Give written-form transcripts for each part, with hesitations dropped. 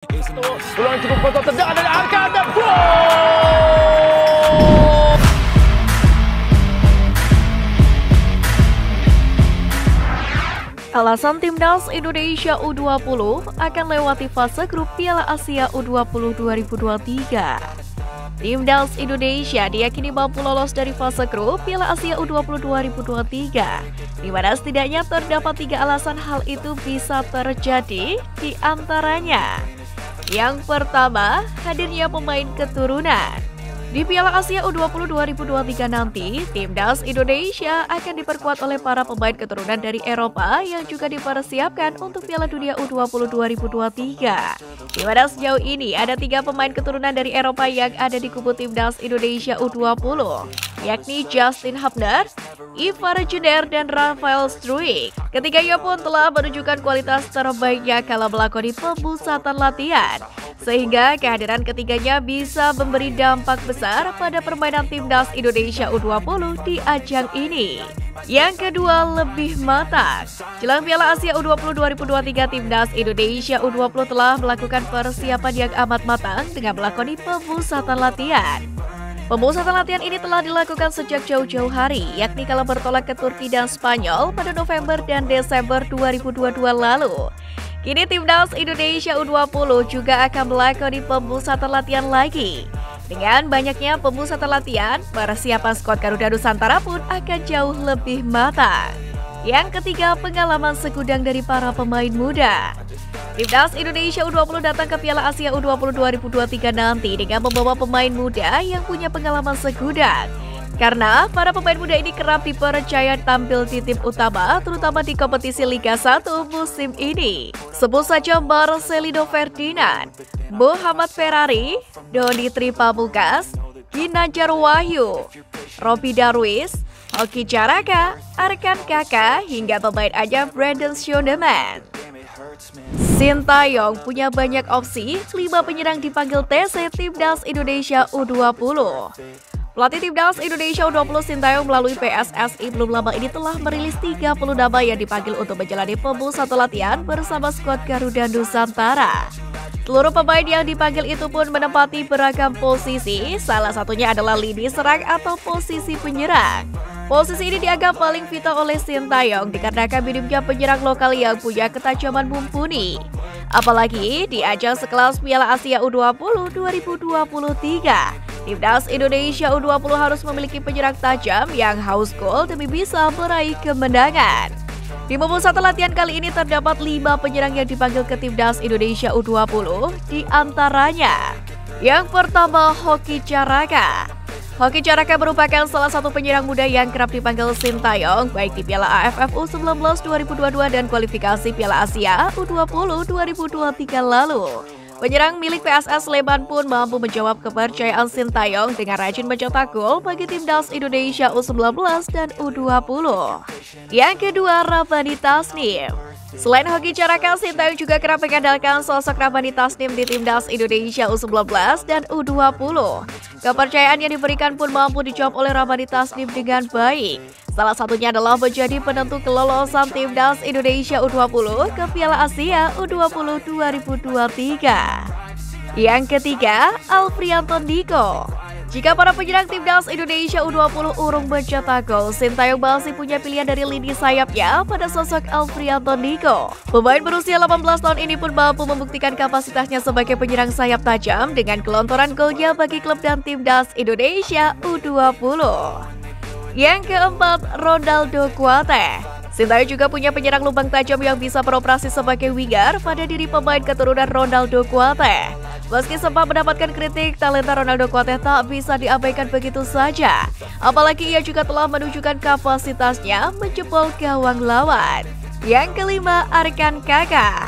Peluang cukup kotor, tendangan dari Arkan dan gol! Alasan Timnas Indonesia U20 akan lewati fase grup Piala Asia U20 2023. Timnas Indonesia diyakini mampu lolos dari fase grup Piala Asia U20 2023, di mana setidaknya terdapat 3 alasan hal itu bisa terjadi, di antaranya. Yang pertama, hadirnya pemain keturunan. Di Piala Asia U20 2023 nanti, Timnas Indonesia akan diperkuat oleh para pemain keturunan dari Eropa yang juga dipersiapkan untuk Piala Dunia U20 2023. Di mana sejauh ini ada 3 pemain keturunan dari Eropa yang ada di kubu Timnas Indonesia U20, yakni Justin Hubner, Ivar Jenner, dan Rafael Struijk. Ketiganya pun telah menunjukkan kualitas terbaiknya kala melakoni pemusatan latihan, sehingga kehadiran ketiganya bisa memberi dampak besar pada permainan Timnas Indonesia U20 di ajang ini. Yang kedua, lebih matang. Jelang Piala Asia U20 2023, Timnas Indonesia U20 telah melakukan persiapan yang amat matang dengan melakoni pemusatan latihan. Pemusatan latihan ini telah dilakukan sejak jauh-jauh hari, yakni kala bertolak ke Turki dan Spanyol pada November dan Desember 2022 lalu. Kini Timnas Indonesia U20 juga akan melakoni pemusatan latihan lagi. Dengan banyaknya pemusatan latihan, persiapan skuad Garuda Nusantara pun akan jauh lebih matang. Yang ketiga, pengalaman segudang dari para pemain muda. Timnas Indonesia U20 datang ke Piala Asia U20 2023 nanti dengan membawa pemain muda yang punya pengalaman segudang. Karena para pemain muda ini kerap dipercaya tampil di tim utama, terutama di kompetisi Liga 1 musim ini. Sebut saja Marcelino Ferdinand, Muhammad Ferrari, Doni Tripamukas, Ginanjar Wahyu, Robby Darwis, Hoki Caraka, Arkan Kaka, hingga pemain anyar Brandon Shondeman. Sintayong punya banyak opsi, 5 penyerang dipanggil TC Timnas Indonesia U20. Pelatih Timnas Indonesia U20 Sintayong melalui PSSI belum lama ini telah merilis 30 nama yang dipanggil untuk menjalani pemusatan latihan bersama skuad Garuda Nusantara. Seluruh pemain yang dipanggil itu pun menempati beragam posisi, salah satunya adalah lini serang atau posisi penyerang. Posisi ini dianggap paling vital oleh Sintayong dikarenakan minimnya penyerang lokal yang punya ketajaman mumpuni. Apalagi di ajang sekelas Piala Asia U20 2023. Timnas Indonesia U20 harus memiliki penyerang tajam yang haus gol demi bisa meraih kemenangan. Di pemusatan latihan kali ini terdapat 5 penyerang yang dipanggil ke Timnas Indonesia U20, di antaranya. Yang pertama, Hoki Caraka. Hoki Caraka merupakan salah satu penyerang muda yang kerap dipanggil Sintayong baik di Piala AFF U19 2022 dan kualifikasi Piala Asia U20 2023 lalu. Penyerang milik PSS Sleman pun mampu menjawab kepercayaan Sintayong dengan rajin mencetak gol bagi Timnas Indonesia U19 dan U20. Yang kedua, Rabani Tasnim. Selain Hoki Caraka, Sintayong juga kerap mengandalkan sosok Rabani Tasnim di Timnas Indonesia U19 dan U20. Kepercayaan yang diberikan pun mampu dijawab oleh Rabani Tasnim dengan baik. Salah satunya adalah menjadi penentu kelolosan Timnas Indonesia U20 ke Piala Asia U20 2023. Yang ketiga, Alfrianto Ndiko. Jika para penyerang Timnas Indonesia U20 urung mencetak gol, Sintayong masih punya pilihan dari lini sayapnya pada sosok Alfrianto Ndiko. Pemain berusia 18 tahun ini pun mampu membuktikan kapasitasnya sebagai penyerang sayap tajam dengan gelontoran golnya bagi klub dan Timnas Indonesia U20. Yang keempat, Ronaldo Kuate. Sintayong juga punya penyerang lubang tajam yang bisa beroperasi sebagai winger pada diri pemain keturunan Ronaldo Kuate. Meski sempat mendapatkan kritik, talenta Ronaldo Kuate tak bisa diabaikan begitu saja. Apalagi ia juga telah menunjukkan kapasitasnya menjebol gawang lawan. Yang kelima, Arkan Kaka.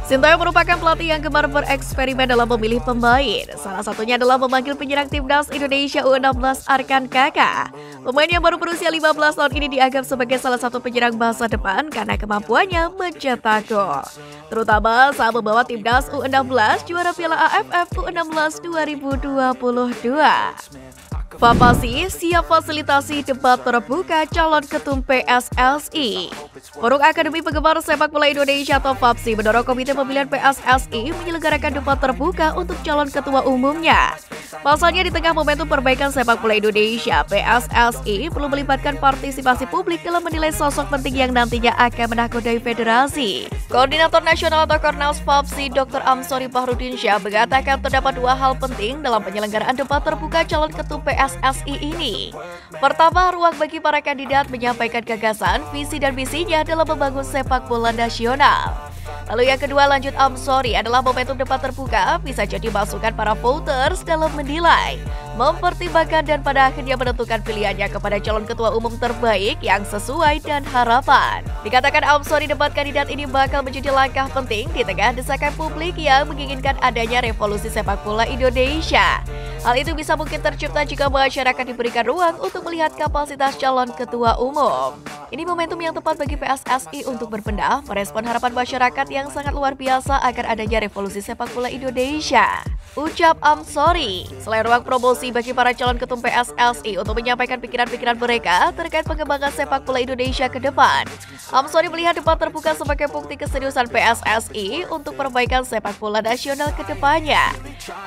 Sintayong merupakan pelatih yang gemar bereksperimen dalam memilih pemain. Salah satunya adalah memanggil penyerang Timnas Indonesia U16 Arkan Kaka. Pemain yang baru berusia 15 tahun ini dianggap sebagai salah satu penyerang masa depan karena kemampuannya mencetak gol, terutama saat membawa Timnas U16 juara Piala AFF U16 2022. Papasi siap fasilitasi debat terbuka calon ketum PSSI. Forum Akademi Penggemar Sepak Bola Indonesia atau FAPSI mendorong Komite Pemilihan PSSI menyelenggarakan debat terbuka untuk calon ketua umumnya. Pasalnya di tengah momentum perbaikan sepak bola Indonesia, PSSI perlu melibatkan partisipasi publik dalam menilai sosok penting yang nantinya akan menakodai federasi. Koordinator Nasional atau Kornas FAPSI Dr. Amsori Bahrudin Syah mengatakan terdapat dua hal penting dalam penyelenggaraan debat terbuka calon ketum PSSI ini. Pertama, ruang bagi para kandidat menyampaikan gagasan, visi dan misinya dalam membangun sepak bola nasional. Lalu yang kedua, lanjut Amsori, adalah momentum debat terbuka bisa jadi masukan para voters dalam menilai, mempertimbangkan dan pada akhirnya menentukan pilihannya kepada calon ketua umum terbaik yang sesuai dan harapan. Dikatakan Amsori, debat kandidat ini bakal menjadi langkah penting di tengah desakan publik yang menginginkan adanya revolusi sepak bola Indonesia. Hal itu bisa mungkin tercipta jika masyarakat diberikan ruang untuk melihat kapasitas calon ketua umum. Ini momentum yang tepat bagi PSSI untuk berpendah, merespon harapan masyarakat yang sangat luar biasa agar adanya revolusi sepak bola Indonesia. Ucap Amsori. Selain ruang promosi bagi para calon ketum PSSI untuk menyampaikan pikiran-pikiran mereka terkait pengembangan sepak bola Indonesia ke depan, Amsori melihat debat terbuka sebagai bukti keseriusan PSSI untuk perbaikan sepak bola nasional ke depannya.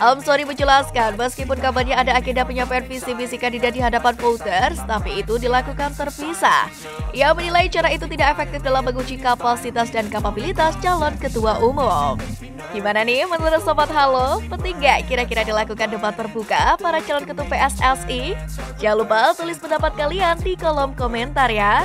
Amsori menjelaskan, meskipun kabarnya ada agenda penyampaian visi-misi kandidat di hadapan voters, tapi itu dilakukan terpisah. Ia menilai cara itu tidak efektif dalam menguji kapasitas dan kapabilitas calon ketua umum. Gimana nih menurut Sobat Halo? Penting gak kira-kira dilakukan debat terbuka para calon ketum PSSI? Jangan lupa tulis pendapat kalian di kolom komentar ya.